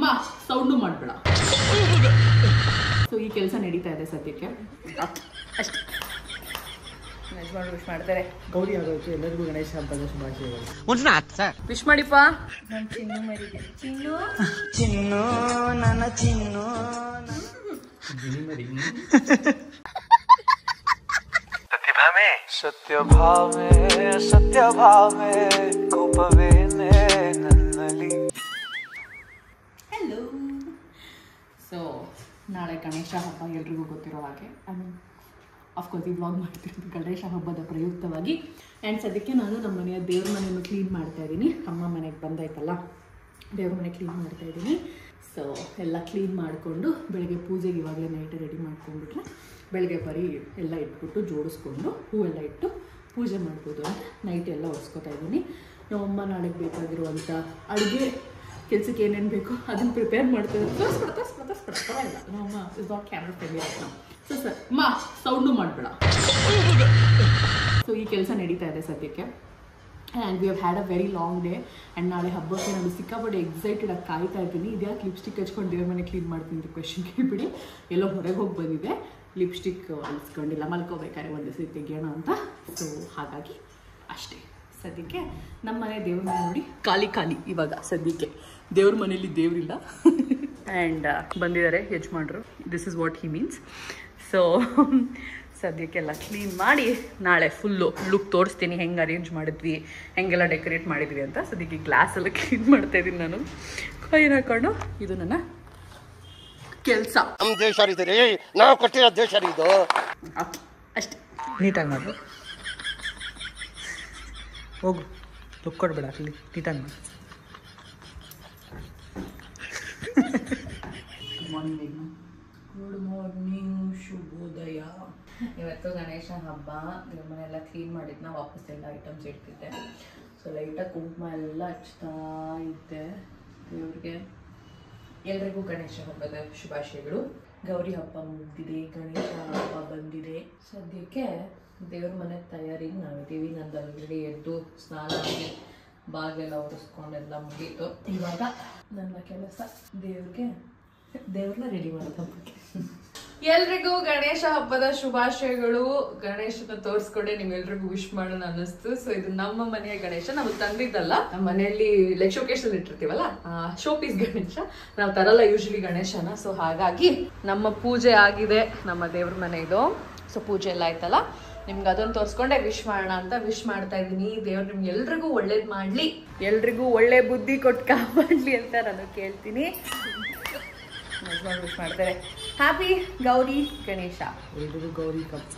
ಮಾ ಸೌಂಡು ಮಾಡಬೇಡ. ಸೊ ಈ ಕೆಲಸ ನಡೀತಾ ಇದೆ ಸದ್ಯಕ್ಕೆ ಅಷ್ಟೇ. ಯಜಮಾನ್ ವಿಶ್ ಮಾಡ್ತಾರೆ. ಗೌರಿ ಆಗೋಯ್ತು, ಎಲ್ಲರಿಗೂ ಗಣೇಶ ಹಬ್ಬದ ಶುಭಾಶಯಗಳು. ವಿಶ್ ಮಾಡಿಪ್ಪ. ನನ್ನ ಚಿನ್ನು ಮರಿಗೆ. ಚಿನ್ನು ಚಿನ್ನು ನನ್ನ ಚಿನ್ನು ಸತ್ಯ ಭಾವೆ ಸತ್ಯ ಭಾವೆ ಕೋಪವೇನೆ ನನ್ನಲ್ಲಿ. ಹಲೋ. ಸೊ ನಾಳೆ ಗಣೇಶ ಹಬ್ಬ ಎಲ್ರಿಗೂ ಗೊತ್ತಿರೋ ಹಾಗೆ, ಅಫ್ಕೋರ್ಸ್ ಈ ವ್ಲಾಗ್ ಮಾಡ್ತಿರೋದು ಗಣೇಶ ಹಬ್ಬದ ಪ್ರಯುಕ್ತವಾಗಿ. ಆ್ಯಂಡ್ ಸದ್ಯಕ್ಕೆ ನಾನು ನಮ್ಮ ಮನೆಯ ದೇವ್ರ ಮನೆಯನ್ನು ಕ್ಲೀನ್ ಮಾಡ್ತಾ ಇದ್ದೀನಿ. ಅಮ್ಮ ಮನೆಗೆ ಬಂದಾಯ್ತಲ್ಲ, ದೇವ್ರ ಮನೆ ಕ್ಲೀನ್ ಮಾಡ್ತಾ ಇದ್ದೀನಿ. ಸೊ ಎಲ್ಲ ಕ್ಲೀನ್ ಮಾಡಿಕೊಂಡು ಬೆಳಗ್ಗೆ ಪೂಜೆಗೆ ಇವಾಗಲೇ ನೈಟ್ ರೆಡಿ ಮಾಡ್ಕೊಂಡ್ಬಿಟ್ರೆ ಬೆಳಗ್ಗೆ ಬರೀ ಎಲ್ಲ ಇಟ್ಬಿಟ್ಟು ಜೋಡಿಸ್ಕೊಂಡು ಹೂವೆಲ್ಲ ಇಟ್ಟು ಪೂಜೆ ಮಾಡ್ಬೋದು ಅಂತ ನೈಟ್ ಎಲ್ಲ ಒರೆಸ್ಕೊತಾ ಇದ್ದೀನಿ. ನಮ್ಮಮ್ಮ ನಾಳೆಗೆ ಬೇಕಾಗಿರುವಂಥ ಅಡುಗೆ ಕೆಲಸಕ್ಕೆ ಏನೇನು ಬೇಕೋ ಅದನ್ನು ಪ್ರಿಪೇರ್ ಮಾಡ್ತಿದ್ದಾರೆ. ತೋರಿಸ್ಬಿಡ್ತಾ ಇಲ್ಲ ನಮ್ಮಮ್ಮ ಇಸ್ ನಾಟ್ ಕ್ಯಾಮ್ರಾ ಫ್ರೆಂಡ್ಲಿ ಆಯ್ತು. ಸೊ ಸರ್ ಮಾ ಸೌಂಡು ಮಾಡಬೇಡ. ಸೊ ಈ ಕೆಲಸ ನಡೀತಾ ಇದೆ ಸದ್ಯಕ್ಕೆ. And we have had a very long day. And ನಾಳೆ ಹಬ್ಬಕ್ಕೆ ನಾನು ಸಿಕ್ಕಾಪಟ್ಟೆ ಎಕ್ಸೈಟೆಡ್ ಆಗಿ ಕಾಯ್ತಾ ಇದ್ದೀನಿ. ಇದ್ಯಾಕೆ ಲಿಪ್ಸ್ಟಿಕ್ ಹಚ್ಕೊಂಡು ದೇವ್ರ ಮನೆ ಕ್ಲೀನ್ ಮಾಡ್ತೀನಿ ಅಂತ ಕ್ವೆಶನ್ ಕೇಳಿಬಿಡಿ. ಎಲ್ಲೋ ಹೊರಗೆ ಹೋಗಿ ಬಂದಿದೆ, ಲಿಪ್ಸ್ಟಿಕ್ ಅಳಿಸ್ಕೊಂಡಿಲ್ಲ, ಮಲ್ಕೋಬೇಕಾದ್ರೆ ಒಂದು ದಿವಸ ತೆಗಿಯೋಣ ಅಂತ. ಸೊ ಹಾಗಾಗಿ ಅಷ್ಟೇ. ಸದ್ಯಕ್ಕೆ ನಮ್ಮ ಮನೆ ದೇವ್ರ ಮನೆ ನೋಡಿ ಖಾಲಿ ಖಾಲಿ ಇವಾಗ ಸದ್ಯಕ್ಕೆ. ದೇವ್ರ ಮನೇಲಿ ದೇವ್ರಿಲ್ಲ. ಆ್ಯಂಡ್ ಬಂದಿದ್ದಾರೆ ಯಜಮಾನ್ರು. This is what he means. So ಸದ್ಯಕ್ಕೆಲ್ಲ ಕ್ಲೀನ್ ಮಾಡಿ ನಾಳೆ ಫುಲ್ಲು ಲುಕ್ ತೋರಿಸ್ತೀನಿ, ಹೆಂಗೆ ಅರೇಂಜ್ ಮಾಡಿದ್ವಿ, ಹೆಂಗೆಲ್ಲ ಡೆಕೋರೇಟ್ ಮಾಡಿದ್ವಿ ಅಂತ. ಸದ್ಯಕ್ಕೆ ಗ್ಲಾಸ್ ಎಲ್ಲ ಕ್ಲೀನ್ ಮಾಡ್ತಾ ಇದ್ದೀನಿ ನಾನು ಕೈನ ಹಾಕೊಂಡು. ಇದು ನನ್ನ ಕೆಲಸ. ನಮ್ಮ ದೇಶ ರೀ, ನಾವು ಕೊಟ್ಟಿರೋ ದೇಶ ಇದು. ಅಷ್ಟೇ. ನೀಟಾಗಿ ಮಾಡು, ಹೋಗು, ಲುಕ್ ಕೊಡ್ಬೇಡ, ಅಲ್ಲಿ ನೀಟಾಗಿ ಮಾಡು. ಗುಡ್ ಮಾರ್ನಿಂಗ್, ಶುಭೋದಯ. ಇವತ್ತು ಗಣೇಶ ಹಬ್ಬ. ದೇವ್ರ ಮನೆಯೆಲ್ಲ ಕ್ಲೀನ್ ಮಾಡಿದ್ನ, ವಾಪಸ್ ಎಲ್ಲ ಐಟಮ್ಸ್ ಇಡ್ತಿದ್ದೆ. ಸೊ ಲೈಟಾಗಿ ಕುಂಕುಮ ಎಲ್ಲ ಹಚ್ತಾ ಇದ್ದೆ ದೇವ್ರಿಗೆ. ಎಲ್ರಿಗೂ ಗಣೇಶ ಹಬ್ಬದ ಶುಭಾಶಯಗಳು. ಗೌರಿ ಹಬ್ಬ ಮುಗಿದಿದೆ, ಗಣೇಶ ಹಬ್ಬ ಬಂದಿದೆ. ಸದ್ಯಕ್ಕೆ ದೇವ್ರ ಮನೆ ತಯಾರಿಗೆ ನಾವಿದ್ದೀವಿ. ನಂದು ಆಲ್ರೆಡಿ ಎದ್ದು ಸ್ನಾನ ಆಗಿ ಬಾಗಿಲೆಲ್ಲ ಒರೆಸ್ಕೊಂಡೆಲ್ಲ ಮುಗೀತು. ಇವಾಗ ನನ್ನ ಕೆಲಸ ದೇವ್ರನ್ನ ರೆಡಿ ಮಾಡೋದು ಹಬ್ಬಕ್ಕೆ. ಎಲ್ರಿಗೂ ಗಣೇಶ ಹಬ್ಬದ ಶುಭಾಶಯಗಳು. ಗಣೇಶನ ತೋರಿಸ್ಕೊಂಡೆ ನಿಮ್ಮೆಲ್ರಿಗೂ ವಿಶ್ ಮಾಡೋಣ ಅನ್ನಿಸ್ತು. ಸೊ ಇದು ನಮ್ಮ ಮನೆಯ ಗಣೇಶ, ನಾವು ತಂದಿದ್ದಲ್ಲ. ನಮ್ಮ ಮನೆಯಲ್ಲಿ ಲೈಕ್ ಶೋಕೇಶ್ ಅಲ್ಲಿ ಇಟ್ಟಿರ್ತೀವಲ್ಲ, ಶೋ ಪೀಸ್ ಗಣೇಶ. ನಾವು ತರಲ್ಲ ಯೂಶಲಿ ಗಣೇಶನ. ಸೊ ಹಾಗಾಗಿ ನಮ್ಮ ಪೂಜೆ ಆಗಿದೆ, ನಮ್ಮ ದೇವ್ರ ಮನೆ ಇದು. ಸೊ ಪೂಜೆ ಎಲ್ಲ ಆಯ್ತಲ್ಲ, ನಿಮ್ಗೆ ಅದನ್ನು ತೋರಿಸ್ಕೊಂಡೆ ವಿಶ್ ಮಾಡೋಣ ಅಂತ ವಿಶ್ ಮಾಡ್ತಾ ಇದ್ದೀನಿ. ದೇವ್ರು ನಿಮ್ಗೆ ಎಲ್ರಿಗೂ ಒಳ್ಳೇದು ಮಾಡ್ಲಿ, ಎಲ್ರಿಗೂ ಒಳ್ಳೆ ಬುದ್ಧಿ ಕೊಟ್ಟು ಕಾಪಾಡ್ಲಿ ಅಂತ ನಾನು ಕೇಳ್ತೀನಿ. ವಿಶ್ ಮಾಡ್ತಾರೆ. ಹ್ಯಾಪಿ ಗೌರಿ ಗಣೇಶ. ಎಲ್ರಿಗೂ ಗೌರಿ ಕಪ್.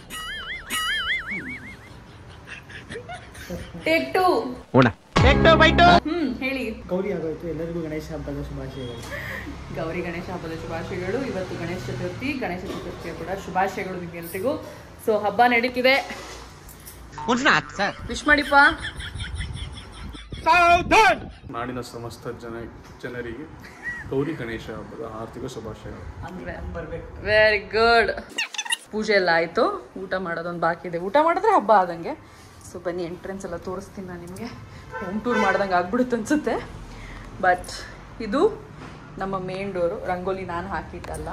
Take to. ಹೇಳಿ. ಗೌರಿ ಆಗೋಯ್ತು, ಎಲ್ಲರಿಗೂ ಗಣೇಶ ಹಬ್ಬದ ಶುಭಾಶಯಗಳು. ಗೌರಿ ಗಣೇಶ ಹಬ್ಬದ ಶುಭಾಶಯಗಳು. ಇವತ್ತು ಗಣೇಶ ಚತುರ್ಥಿ. ಗಣೇಶ ಚತುರ್ಥಿಯ ಕೂಡ ಶುಭಾಶಯಗಳು ನಿಮ್ಗೆಲ್ರಿಗೂ. ಸೊ ಹಬ್ಬ ನಡೀತಿದೆ, ವಿಶ್ ಮಾಡಿಪ್ಪ. ನಾಡಿನ ಸಮಸ್ತ ಜನರಿಗೆ ಗೌರಿ ಗಣೇಶ ಹಬ್ಬದ ಆರ್ಥಿಕ ಶುಭಾಶಯಗಳು. Very good. ಪೂಜೆ ಎಲ್ಲ ಆಯಿತು, ಊಟ ಮಾಡೋದೊಂದು ಬಾಕಿ ಇದೆ. ಊಟ ಮಾಡಿದ್ರೆ ಹಬ್ಬ ಆದಂಗೆ. ಸೊ ಬನ್ನಿ, ಎಂಟ್ರೆನ್ಸ್ ಎಲ್ಲ ತೋರಿಸ್ತೀನಿ ನಾನು ನಿಮಗೆ. ಹೋಮ್ ಟೂರ್ ಮಾಡ್ದಂಗೆ ಆಗ್ಬಿಡುತ್ತೆ ಅನ್ಸುತ್ತೆ. ಬಟ್ ಇದು ನಮ್ಮ ಮೇನ್ ಡೋರು. ರಂಗೋಲಿ ನಾನು ಹಾಕಿದ್ದಲ್ಲ.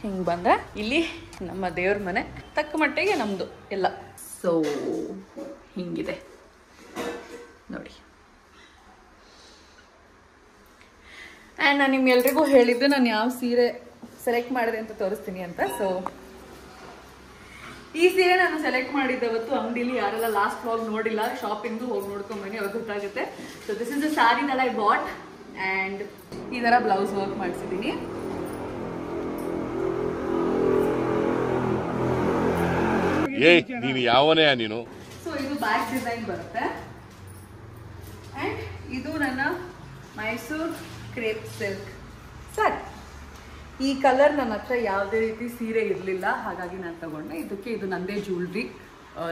ಹಿಂಗೆ ಬಂದರೆ ಇಲ್ಲಿ ನಮ್ಮ ದೇವ್ರ ಮನೆ. ತಕ್ಕ ಮಟ್ಟಿಗೆ ನಮ್ಮದು ಎಲ್ಲ. ಸೊ ಹಿಂಗಿದೆ ನೋಡಿ. ಆ್ಯಂಡ್ ನಾನು ನಿಮ್ಗೆಲ್ರಿಗೂ ಹೇಳಿದ್ದು ನಾನು ಯಾವ ಸೀರೆ ಸೆಲೆಕ್ಟ್ ಮಾಡಿದೆ ಅಂತ ತೋರಿಸ್ತೀನಿ ಅಂತ. ಸೊ ಈ ಸೀರೆ ನಾನು ಸೆಲೆಕ್ಟ್ ಮಾಡಿದ್ದವತ್ತು ಅಂಗಡಿಲಿ. ಯಾರೆಲ್ಲ ಲಾಸ್ಟ್ ವ್ಲಾಗ್ ನೋಡಿಲ್ಲ, ಶಾಪಿಂಗು ಹೋಗಿ ನೋಡ್ಕೊಂಬನ್ನಿ, ಅವಾಗ ಗೊತ್ತಾಗುತ್ತೆ. So this is the sari that I bought. And ಈ ಥರ ಬ್ಲೌಸ್ ವರ್ಕ್ ಮಾಡಿಸಿದ್ದೀನಿ. ನೀನು ಯಾವನೇ ನೀನು. ಸೊ ಇದು ಬ್ಯಾಕ್ ಡಿಸೈನ್ ಬರುತ್ತೆ. ಆ್ಯಂಡ್ ಇದು ನನ್ನ ಮೈಸೂರು ಕ್ರೇಪ್ ಸಿಲ್ಕ್ ಸರ್. ಈ ಕಲರ್ ನನ್ನ ಹತ್ರ ಯಾವುದೇ ರೀತಿ ಸೀರೆ ಇರಲಿಲ್ಲ, ಹಾಗಾಗಿ ನಾನು ತಗೊಂಡೆ. ಇದಕ್ಕೆ ಇದು ನಂದೇ ಜ್ಯುವೆಲ್ರಿ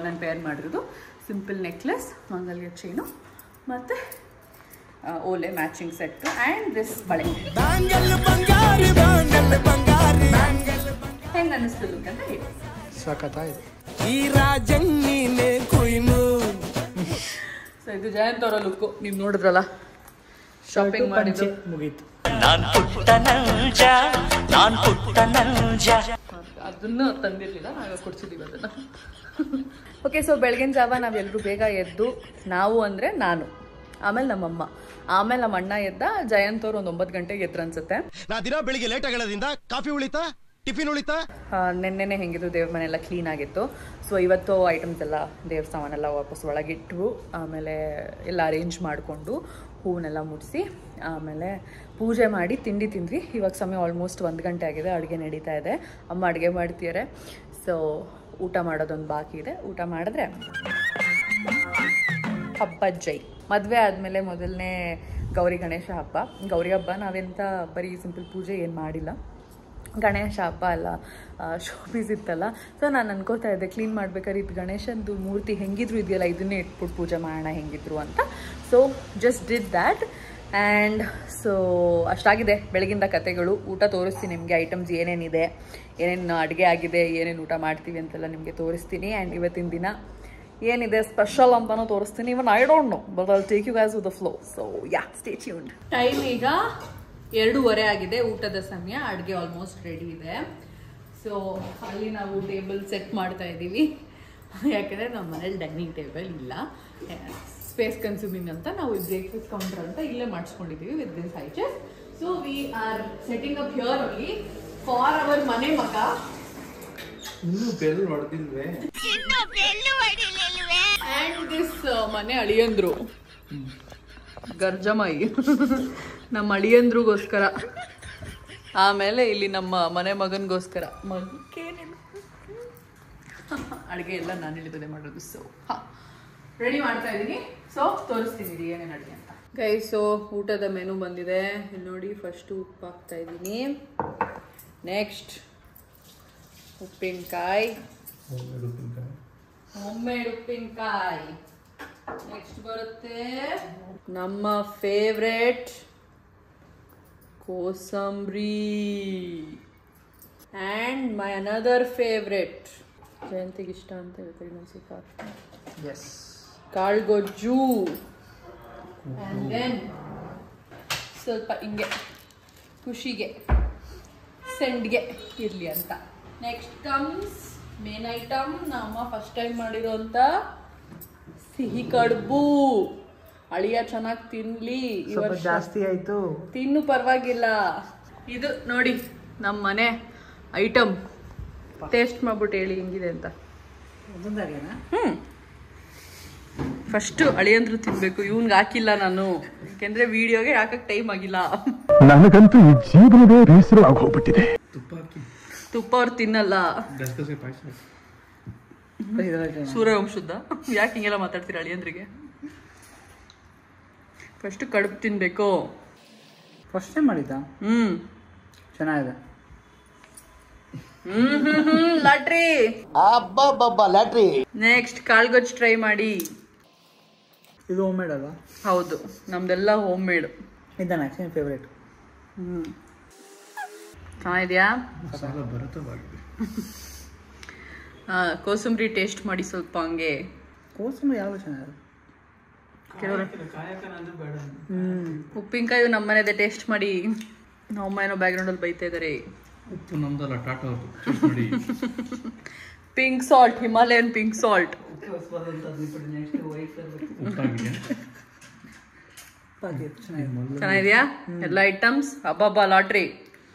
ನಾನು ಪೇರ್ ಮಾಡಿರೋದು. ಸಿಂಪಲ್ ನೆಕ್ಲೆಸ್, ಮಂಗಲ್ಯ ಚೈನು ಮತ್ತು ಓಲೆ ಮ್ಯಾಚಿಂಗ್ ಸೆಟ್ಟು. ಆ್ಯಂಡ್ ದಿಸ್ ಬಳೆ. ಹೆಂಗೆ ಅನ್ನಿಸ್ತು ಲುಕ್ ಅಂತ ಹೇಳಿ. ಸಖತ್ತಾಗಿದೆ. ಸೊ ಇದು ಜಯಂತ್ ಅವರ ಲುಕ್ಕು. ನೀವು ನೋಡಿದ್ರಲ್ಲ, ಶಾಪಿಂಗ್ ಮಾಡಿದ್ದು ಮುಗೀತು. ಅದನ್ನು ತಂದಿರಲಿಲ್ಲ, ನಾವೇ ಕೊಡ್ಸಿದ್ದೀವಿ ಅದನ್ನು. ಓಕೆ, ಸೊ ಬೆಳಗಿನ ಜಾವ ನಾವೆಲ್ಲರೂ ಬೇಗ ಎದ್ದು, ನಾವು ಅಂದರೆ ನಾನು, ಆಮೇಲೆ ನಮ್ಮಮ್ಮ, ಆಮೇಲೆ ನಮ್ಮ ಅಣ್ಣ ಎದ್ದ. ಜಯಂತ್ ಅವ್ರು ಒಂದು 9 ಗಂಟೆಗೆ ಎದ್ರು ಅನ್ಸುತ್ತೆ. ನಾ ದಿನ ಬೆಳಿಗ್ಗೆ ಲೇಟ್ ಆಗೋದ್ರಿಂದ ಕಾಫಿ ಉಳಿತಾ, ಟಿಫಿನ್ ಉಳಿತಾ. ನೆನ್ನೆನೆ ಹೆಂಗಿದ್ರು ದೇವ್ರ ಮನೆಯೆಲ್ಲ ಕ್ಲೀನ್ ಆಗಿತ್ತು. ಸೊ ಇವತ್ತು ಐಟಮ್ಸ್ ಎಲ್ಲ ದೇವ್ರ ಸಾಮಾನೆಲ್ಲ ವಾಪಸ್ ಒಳಗಿಟ್ಟು, ಆಮೇಲೆ ಎಲ್ಲ ಅರೇಂಜ್ ಮಾಡಿಕೊಂಡು ಹೂವನ್ನೆಲ್ಲ ಮುಡಿಸಿ, ಆಮೇಲೆ ಪೂಜೆ ಮಾಡಿ ತಿಂಡಿ ತಿಂದ್ವಿ. ಇವಾಗ ಸಮಯ ಆಲ್ಮೋಸ್ಟ್ 1 ಗಂಟೆ ಆಗಿದೆ. ಅಡುಗೆ ನಡೀತಾ ಇದೆ, ಅಮ್ಮ ಅಡುಗೆ ಮಾಡ್ತಿದ್ದಾರೆ. ಸೊ ಊಟ ಮಾಡೋದೊಂದು ಬಾಕಿ ಇದೆ. ಊಟ ಮಾಡಿದ್ರೆ ಹಬ್ಬ ಜೈ. ಮದುವೆ ಆದಮೇಲೆ ಮೊದಲನೇ ಗೌರಿ ಗಣೇಶ ಹಬ್ಬ. ಗೌರಿ ಹಬ್ಬ ನಾವೆಂತ ಬರೀ ಸಿಂಪಲ್ ಪೂಜೆ ಏನು ಮಾಡಿಲ್ಲ, ಗಣೇಶ ಹಬ್ಬ ಎಲ್ಲ ಶೋಪೀಸ್ ಇತ್ತಲ್ಲ. ಸೊ ನಾನು ಅನ್ಕೋತಾ ಇದ್ದೆ ಕ್ಲೀನ್ ಮಾಡ್ಬೇಕಾದ್ರೆ ಇದು ಗಣೇಶಂದು ಮೂರ್ತಿ ಹೆಂಗಿದ್ರು ಇದೆಯಲ್ಲ, ಇದನ್ನೇ ಇಟ್ಬಿಟ್ಟು ಪೂಜೆ ಮಾಡೋಣ ಹೆಂಗಿದ್ರು ಅಂತ. So just did that. And so ಅಷ್ಟಾಗಿದೆ ಬೆಳಗಿಂದ ಕತೆಗಳು. ಊಟ ತೋರಿಸ್ತೀನಿ ನಿಮಗೆ, ಐಟಮ್ಸ್ ಏನೇನಿದೆ, ಏನೇನು ಅಡುಗೆ ಆಗಿದೆ, ಏನೇನು ಊಟ ಮಾಡ್ತೀವಿ ಅಂತೆಲ್ಲ ನಿಮಗೆ ತೋರಿಸ್ತೀನಿ. ಆ್ಯಂಡ್ ಇವತ್ತಿನ ದಿನ ಏನಿದೆ ಸ್ಪೆಷಲ್ ಅಂತಲೂ ತೋರಿಸ್ತೀನಿ. Even I don't know, but I'll take you guys with the flow. So ya, stay tuned. Time ಈಗ 2:15 ಆಗಿದೆ, ಊಟದ ಸಮಯ. ಅಡುಗೆ ಆಲ್ಮೋಸ್ಟ್ ರೆಡಿ ಇದೆ. ಸೊ ಅಲ್ಲಿ ನಾವು ಟೇಬಲ್ ಸೆಟ್ ಮಾಡ್ತಾ ಇದ್ದೀವಿ, ಯಾಕಂದರೆ ನಮ್ಮ ಮನೇಲಿ ಡೈನಿಂಗ್ ಟೇಬಲ್ ಇಲ್ಲ, ಸ್ಪೇಸ್ ಕನ್ಸ್ಯೂಮಿಂಗ್ ಅಂತ ನಾವು ಬ್ರೇಕ್ಫಾಸ್ಟ್ ಕೌಂಟರ್ ಅಂತ ಇಲ್ಲೇ ಮಾಡಿಸ್ಕೊಂಡಿದ್ದೀವಿ ವಿತ್ ದಿಸ್ ಹೈಚಸ್. So we are setting up here only for our ಮನೆ ಮಗ. ಇನ್ನೂ ಬೆಲ್ ಹೊಡೆದಿಲ್ವೇ? ಆ್ಯಂಡ್ ದಿಸ್ ಮನೆ ಅಳಿಯಂದ್ರು ಗರ್ಜಮಾಯಿ ನಮ್ಮ ಅಳಿಯಂದ್ರಿಗೋಸ್ಕರ, ಆಮೇಲೆ ಇಲ್ಲಿ ನಮ್ಮ ಮನೆ ಮಗನಿಗೋಸ್ಕರ. ಅಡುಗೆ ಎಲ್ಲ ನಾನು ಹೇಳಿದೆ ಮಾಡೋದು. ಸೊ ರೆಡಿ ಮಾಡ್ತಾ ಇದ್ದೀನಿ. ಸೊ ತೋರಿಸ್ತೀನಿ ಏನೇನು ಅಡುಗೆ ಅಂತ. ಗೈ, ಸೊ ಊಟದ ಮೆನು ಬಂದಿದೆ. ಇಲ್ಲಿ ನೋಡಿ, ಫಸ್ಟು ಉಪ್ಪು ಹಾಕ್ತಾ ಇದ್ದೀನಿ, ನೆಕ್ಸ್ಟ್ ಉಪ್ಪಿನಕಾಯಿ, ಹೋಮ್ಮೇಡ್ ಉಪ್ಪಿನಕಾಯಿ. ನೆಕ್ಸ್ಟ್ ಬರುತ್ತೆ ನಮ್ಮ favourite kosambari, and my another favourite, ಜಯಂತಿಗೆ ಇಷ್ಟ ಅಂತ ಹೇಳ್ತೀವಿ ಮೆಣಸಿನಕಾಯಿ, ಎಸ್, ಕಾಳುಗೊಜ್ಜು. ಆ್ಯಂಡ್ ದೆನ್ ಸ್ವಲ್ಪ ಹಿಂಗೆ ಖುಷಿಗೆ ಸೆಂಡ್ಗೆ ಇರಲಿ ಅಂತ. ನೆಕ್ಸ್ಟ್ ಕಮ್ಸ್ ಮೇನ್ ಐಟಮ್, ನಮ್ಮ ಫಸ್ಟ್ ಟೈಮ್ ಮಾಡಿರೋಂಥ ಸಿಹಿ ಕಡುಬು. ಅಳಿಯ ಚೆನ್ನಾಗಿ ತಿನ್ಲಿ, ಸ್ವಲ್ಪ ಜಾಸ್ತಿ ಆಯ್ತು, ತಿನ್ನು ಪರವಾಗಿಲ್ಲ. ಇದು ನೋಡಿ ನಮ್ಮ ಮನೆ ಐಟಮ್, ಟೇಸ್ಟ್ ಮಾಡ್ಬಿಟ್ಟು ಹೇಳಿ ಹೆಂಗಿದೆ ಅಂತ. ಫಸ್ಟು ಅಳಿಯಂದ್ರು ತಿನ್ಬೇಕು, ಇವ್ನಿಗೆ ಹಾಕಿಲ್ಲ ನಾನು, ಯಾಕೆಂದ್ರೆ ವಿಡಿಯೋಗೆ ಹಾಕಕ್ಕೆ ಟೈಮ್ ಆಗಿಲ್ಲ. ನನಗಂತೂ ಈ ಜೀವನವೇ ಬೇಸರ ಆಗೋಗ್ಬಿಟ್ಟಿದೆ. ತುಪ್ಪ ಅವ್ರು ತಿನ್ನಲ್ಲ. ಸೂರ್ಯವಂಶದ ಯಾಕೆ ಹಿಂಗೆಲ್ಲ ಮಾತಾಡ್ತೀರ ಅಳಿಯಂದ್ರಿಗೆ? ಫಸ್ಟ್ ಕಡುಬು ತಿನ್ಬೇಕು. ಫಸ್ಟ್ ಟೈಮ್ ಮಾಡಿದ್ದ? ಚೆನ್ನಾಗಿದೆ. ಲಾಟ್ರಿ. ಅಬ್ಬಬ್ಬಬ್ಬ ಲಾಟ್ರಿ. ನೆಕ್ಸ್ಟ್ ಕಾಳುಗೊಜ್ಜು ಟ್ರೈ ಮಾಡಿ. ಇದು ಹೋಮ್ ಮೇಡ್ ಅಲ್ವಾ? ಹೌದು, ನಮ್ದೆಲ್ಲ ಹೋಮ್ ಮೇಡ್. ಇದು ನನ್ನ ಆ್ಯಕ್ಚುಲಿ ಫೇವ್ರೇಟ್. ಚೆನ್ನಾಗಿದೆಯಾ? ಭರತವಾಗಿದೆ. ಕೋಸಂಬರಿ ಟೇಸ್ಟ್ ಮಾಡಿ ಸ್ವಲ್ಪ ಹಂಗೆ. ಕೋಸಂಬರಿ ಯಾವುದು ಚೆನ್ನಾಗಿದೆ. ಉಪ್ಪಿನಕಾಯಿ ನಮ್ಮನೆದೆ, ಟೇಸ್ಟ್ ಮಾಡಿ. ನಮ್ಮ ಏನೋ ಬ್ಯಾಕ್ಗ್ರೌಂಡಲ್ಲಿ ಬೈತಾ ಇದ್ದಾರೆ. ಉಪ್ಪು ನಮ್ದಲ್ಲ, ಟಾಟಾ ಅವ್ರದ್ದು. Pink salt, Himalayan pink salt. ಚೆನ್ನಾಗಿದೆಯಾ ಎಲ್ಲ ಐಟಮ್ಸ್? ಹಬ್ಬ ಲಾಟ್ರಿ.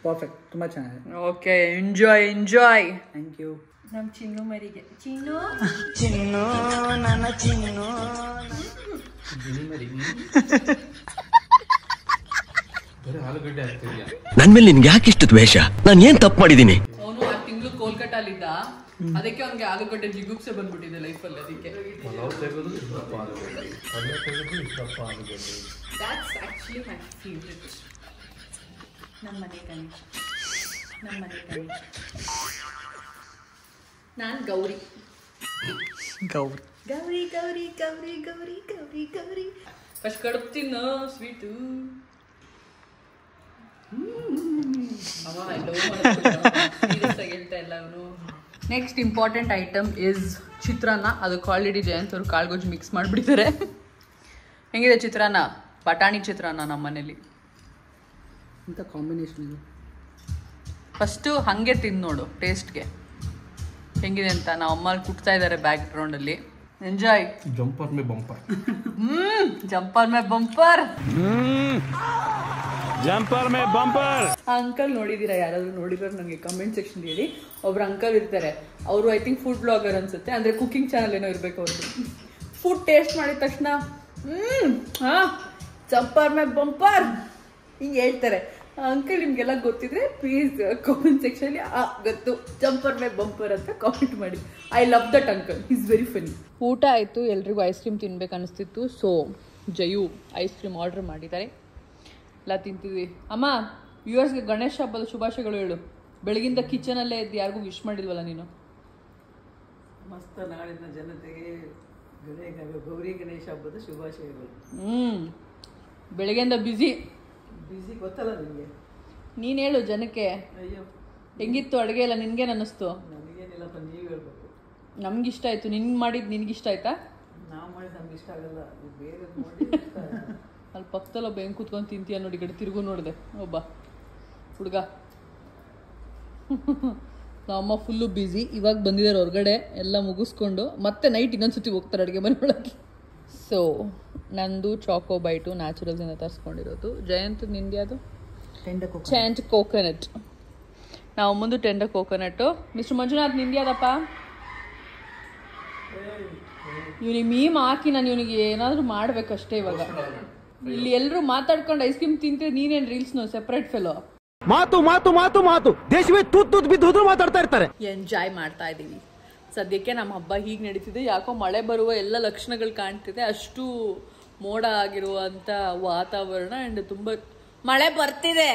ಪರ್ಫೆಕ್ಟ್, ತುಂಬ ಚೆನ್ನಾಗಿದೆ. Okay, enjoy enjoy. Thank you. ನಮ್ಮ ಚಿನ್ನು ಮರಿಗೆ. ಚಿನ್ನು ಚಿನ್ನು ನನ್ನ ಚಿನ್ನು. ನನ್ ಮೇಲೆ ನಿನ್ಗೆ ಯಾಕೆ ಇಷ್ಟು ದ್ವೇಷ? ನಾನು ಏನ್ ತಪ್ಪು ಮಾಡಿದೀನಿ? ಅವನು 6 ತಿಂಗಳು ಕೋಲ್ಕಟ್ಟಲ್ಲಿದ್ದ, ಅದಕ್ಕೆ ಅವ್ನಿಗೆ ಆಲೂಗಡ್ಡೆ ಜಿಗುಪ್ಸೆ ಬಂದ್ಬಿಟ್ಟಿದೆ ಲೈಫಲ್ಲಿ. ಅದಕ್ಕೆ That's actually my favorite. ನಮ್ಮನೆ ಗಣೇಶ, ನಮ್ಮನೆ ಗಣೇಶ. ನಾನು ಗೌರಿ. ಗೌರಿ ಗೌರಿ ಗೌರಿ ಗೌರಿ ಗೌರಿ ಗೌರಿ ಗೌರಿ. ಫಸ್ಟ್ ಕಡುಬು ತಿನ್ನು, ಸ್ವೀಟು. ಹೇಳ್ತಾ ಇಲ್ಲ ಅವನು. ನೆಕ್ಸ್ಟ್ ಇಂಪಾರ್ಟೆಂಟ್ ಐಟಮ್ ಇಸ್ ಚಿತ್ರಾನ್ನ. ಅದಕ್ಕೆ ಆಲ್ರೆಡಿ ಜಯಂತ್ ಅವರು ಕಾಳುಗೊಜ್ಜು ಮಿಕ್ಸ್ ಮಾಡಿಬಿಟ್ಟಿದ್ದಾರೆ. ಹೆಂಗಿದೆ ಚಿತ್ರಾನ್ನ? ಬಟಾಣಿ ಚಿತ್ರಾನ್ನ ನಮ್ಮ ಮನೇಲಿ. ಇಂಥ ಕಾಂಬಿನೇಷನ್ ಇದು. ಫಸ್ಟು ಹಾಗೆ ತಿಂದು ನೋಡು ಟೇಸ್ಟ್ಗೆ ಹೆಂಗಿದೆ ಅಂತ. ನಾವು ಅಮ್ಮ ಕುಟ್ತಾ ಇದ್ದಾರೆ ಬ್ಯಾಕ್ ಗ್ರೌಂಡಲ್ಲಿ. Enjoy. Jumper May bumper. Jumper May bumper. Jumper May bumper. ಆ ಅಂಕಲ್ ನೋಡಿದ್ದೀರಾ? ಯಾರಾದರೂ ನೋಡಿರೋರು ನನಗೆ ಕಮೆಂಟ್ ಸೆಕ್ಷನ್ ಹೇಳಿ. ಒಬ್ರು ಅಂಕಲ್ ಇರ್ತಾರೆ, ಅವರು ಐ ಥಿಂಕ್ ಫುಡ್ ಬ್ಲಾಗರ್ ಅನ್ಸುತ್ತೆ, ಅಂದರೆ ಕುಕಿಂಗ್ ಚಾನಲ್ ಏನೋ ಇರಬೇಕು ಅವ್ರದ್ದು. ಫುಡ್ ಟೇಸ್ಟ್ ಮಾಡಿದ ತಕ್ಷಣ ಜಂಪರ್ ಮೇ ಬಂಪರ್ ಹಿಂಗೆ ಹೇಳ್ತಾರೆ. ಅಂಕಲ್ ನಿಮ್ಗೆಲ್ಲ ಗೊತ್ತಿದ್ರೆ ಪ್ಲೀಸ್ ಕಾಮೆಂಟ್ ಸೆಕ್ಷನಲ್ಲಿ ಗೊತ್ತು ಜಂಪರ್ ಮೇ ಬಂಪರ್ ಅಂತ ಕಾಮೆಂಟ್ ಮಾಡಿ. I love that uncle, is very Ghani. ಊಟ ಆಯಿತು, ಎಲ್ರಿಗೂ ಐಸ್ ಕ್ರೀಮ್ ತಿನ್ಬೇಕು ಅನಿಸ್ತಿತ್ತು. ಸೊ ಜಯು ಐಸ್ ಕ್ರೀಮ್ ಆರ್ಡರ್ ಮಾಡಿದ್ದಾರೆ, ಎಲ್ಲ ತಿಂತಿದ್ವಿ. ಅಮ್ಮ ವ್ಯೂವರ್ಸ್ಗೆ ಗಣೇಶ ಹಬ್ಬದ ಶುಭಾಶಯಗಳು ಹೇಳು. ಬೆಳಗಿಂದ ಕಿಚನಲ್ಲೇ ಇದ್ದು ಯಾರಿಗೂ ವಿಶ್ ಮಾಡಿಲ್ವಲ್ಲ ನೀನು? ಮಸ್ತ ನಾಡಿನ ಜನತೆಗೆ ಗೌರಿ ಗಣೇಶ ಹಬ್ಬದ ಶುಭಾಶಯಗಳು. ಬೆಳಗ್ಗೆಯಿಂದ ಬ್ಯುಸಿ ಗೊತ್ತಲ್ಲ ನಿಮಗೆ? ನೀನು ಹೇಳು ಜನಕ್ಕೆ. ಅಯ್ಯೋ ಹೆಂಗಿತ್ತು ಅಡುಗೆ ಎಲ್ಲ? ನಿನ್ಗೇನು ಅನ್ನಿಸ್ತು? ನನಗೇನಿಲ್ಲಪ್ಪ, ನೀವು ಹೇಳ್ಬೇಕು. ನಮ್ಗಿಷ್ಟ ಆಯಿತು. ನಿನ್ಗೆ ಮಾಡಿದ್ದು ನಿನ್ಗಿಷ್ಟ ಆಯ್ತಾ? ನಾವು ಮಾಡಿದ್ದು ನಮ್ಗೆ ಇಷ್ಟ ಆಗಲ್ಲ, ಬೇರೆ ನೋಡಿ ಇಷ್ಟ ಆಗುತ್ತೆ. ಅಲ್ಲಿ ಪಕ್ಕದಲ್ಲ ಒಬ್ಬ ಹೆಂಗೆ ಕೂತ್ಕೊಂಡು ತಿಂತೀಯ ನೋಡಿ, ಕಡೆ ತಿರುಗು ನೋಡಿದೆ ಒಬ್ಬ ಹುಡುಗ. ನಮ್ಮಮ್ಮ ಫುಲ್ಲು ಬ್ಯುಸಿ. ಇವಾಗ ಬಂದಿದ್ದಾರೆ ಹೊರಗಡೆ ಎಲ್ಲ ಮುಗಿಸ್ಕೊಂಡು, ಮತ್ತೆ ನೈಟ್ ಇನ್ನೊಂದ್ಸತಿ ಹೋಗ್ತಾರೆ ಅಡುಗೆ ಮನೆ ಒಳಗೆ. ಸೊ ನಂದು ಚಾಕೋ ಬೈಟು ನ್ಯಾಚುರಲ್ಸಿಂದ ತರಿಸ್ಕೊಂಡಿರೋದು. ಜಯಂತ್ ನಿಂದು ಅದು ಟೆಂಟ್ ಕೋಕೋನಟ್. ನಾವು ಮುಂದೆ ಟೆಂಡರ್ ಕೋಕೋನಟ್ಟು. ಮಿಸ್ಟರ್ ಮಂಜುನಾಥ್ ನಿಂದು ಯಾವ್ದಪ್ಪ? ಇವನಿಗೆ ಮೀಮ್ ಹಾಕಿ ನಾನು ಇವನಿಗೆ ಏನಾದರೂ ಮಾಡಬೇಕಷ್ಟೇ. ಇವಾಗ ಇಲ್ಲಿ ಎಲ್ಲರೂ ಮಾತಾಡ್ಕೊಂಡು ಐಸ್ ಕ್ರೀಮ್ ತಿಂತೀವಿ, ನೀನೇನು ರೀಲ್ಸ್ನು ಸೆಪ್ರೇಟ್ ಫೆಲೋ. ಮಾತು ಮಾತು ಮಾತು ಮಾತು ದೇಶವೇ ತೂತ್ ಬಿದ್ದು ಮಾತಾಡ್ತಾ ಇರ್ತಾರೆ. ಎಂಜಾಯ್ ಮಾಡ್ತಾ ಇದ್ದೀವಿ. ಸದ್ಯಕ್ಕೆ ನಮ್ಮ ಹಬ್ಬ ಹೀಗೆ ನಡೀತಿದೆ. ಯಾಕೋ ಮಳೆ ಬರುವ ಎಲ್ಲ ಲಕ್ಷಣಗಳು ಕಾಣ್ತಿದೆ. ಅಷ್ಟು ಮೋಡ ಆಗಿರುವಂಥ ವಾತಾವರಣ ಆ್ಯಂಡ್ ತುಂಬ ಮಳೆ ಬರ್ತಿದೆ.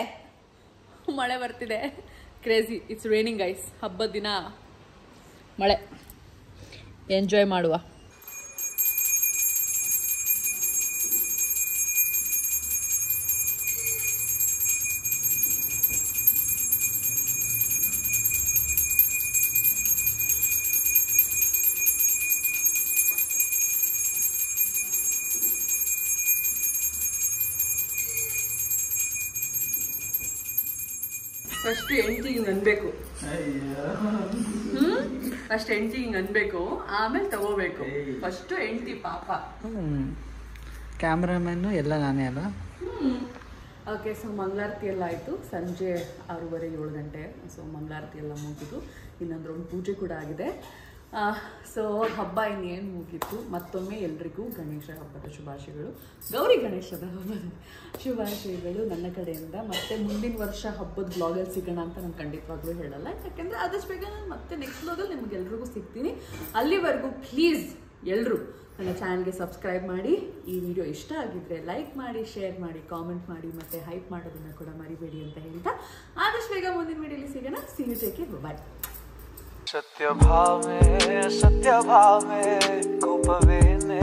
ಕ್ರೇಜಿ. It's raining guys. ಹಬ್ಬದ ದಿನ ಮಳೆ ಎಂಜಾಯ್ ಮಾಡುವ. ಫಸ್ಟ್ ಹೆಂಡತಿಗೆ ಹಿಂಗೆ ಅನ್ಬೇಕು, ಫಸ್ಟ್ ಹೆಂಡತಿಗೆ ಹಿಂಗೆ ಅನ್ಬೇಕು, ಆಮೇಲೆ ತಗೋಬೇಕು. ಫಸ್ಟ್ ಹೆಂಡತಿ ಪಾಪ. ಕ್ಯಾಮ್ರಾಮನ್ನು ಎಲ್ಲ ನಾನೇ ಅಲ್ಲ. ಓಕೆ, ಸೊ ಮಂಗಳಾರತಿ ಎಲ್ಲ ಆಯಿತು. ಸಂಜೆ 6:30-7 ಗಂಟೆ. ಸೊ ಮಂಗಳಾರತಿ ಎಲ್ಲ ಮುಗಿದು ಇನ್ನೊಂದು ರೌಂಡ್ ಪೂಜೆ ಕೂಡ ಆಗಿದೆ. ಸೊ ಹಬ್ಬ ಇನ್ನೇನು ಮುಗೀತು. ಮತ್ತೊಮ್ಮೆ ಎಲ್ರಿಗೂ ಗಣೇಶ ಹಬ್ಬದ ಶುಭಾಶಯಗಳು, ಗೌರಿ ಗಣೇಶದ ಹಬ್ಬದ ಶುಭಾಶಯಗಳು ನನ್ನ ಕಡೆಯಿಂದ. ಮತ್ತೆ ಮುಂದಿನ ವರ್ಷ ಹಬ್ಬದ ಬ್ಲಾಗಲ್ಲಿ ಸಿಗೋಣ ಅಂತ ನಾನು ಖಂಡಿತವಾಗ್ಲೂ ಹೇಳಲ್ಲ, ಯಾಕೆಂದರೆ ಆದಷ್ಟು ಬೇಗ ನಾನು ಮತ್ತೆ ನೆಕ್ಸ್ಟ್ ಬ್ಲಾಗಲ್ಲಿ ನಿಮಗೆಲ್ರಿಗೂ ಸಿಗ್ತೀನಿ. ಅಲ್ಲಿವರೆಗೂ ಪ್ಲೀಸ್ ಎಲ್ಲರೂ ನನ್ನ ಚಾನಲ್ಗೆ ಸಬ್ಸ್ಕ್ರೈಬ್ ಮಾಡಿ. ಈ ವಿಡಿಯೋ ಇಷ್ಟ ಆಗಿದ್ದರೆ ಲೈಕ್ ಮಾಡಿ, ಶೇರ್ ಮಾಡಿ, ಕಾಮೆಂಟ್ ಮಾಡಿ, ಮತ್ತು ಹೈಪ್ ಮಾಡೋದನ್ನು ಕೂಡ ಮರಿಬೇಡಿ ಅಂತ ಹೇಳ್ತಾ ಆದಷ್ಟು ಬೇಗ ಮುಂದಿನ ವಿಡಿಯೋಲಿ ಸಿಗೋಣ. ಸಿ ಯು, ಟೇಕ್ ಕೇರ್, ಬಾಯ್. सत्य भावे कोपवे ने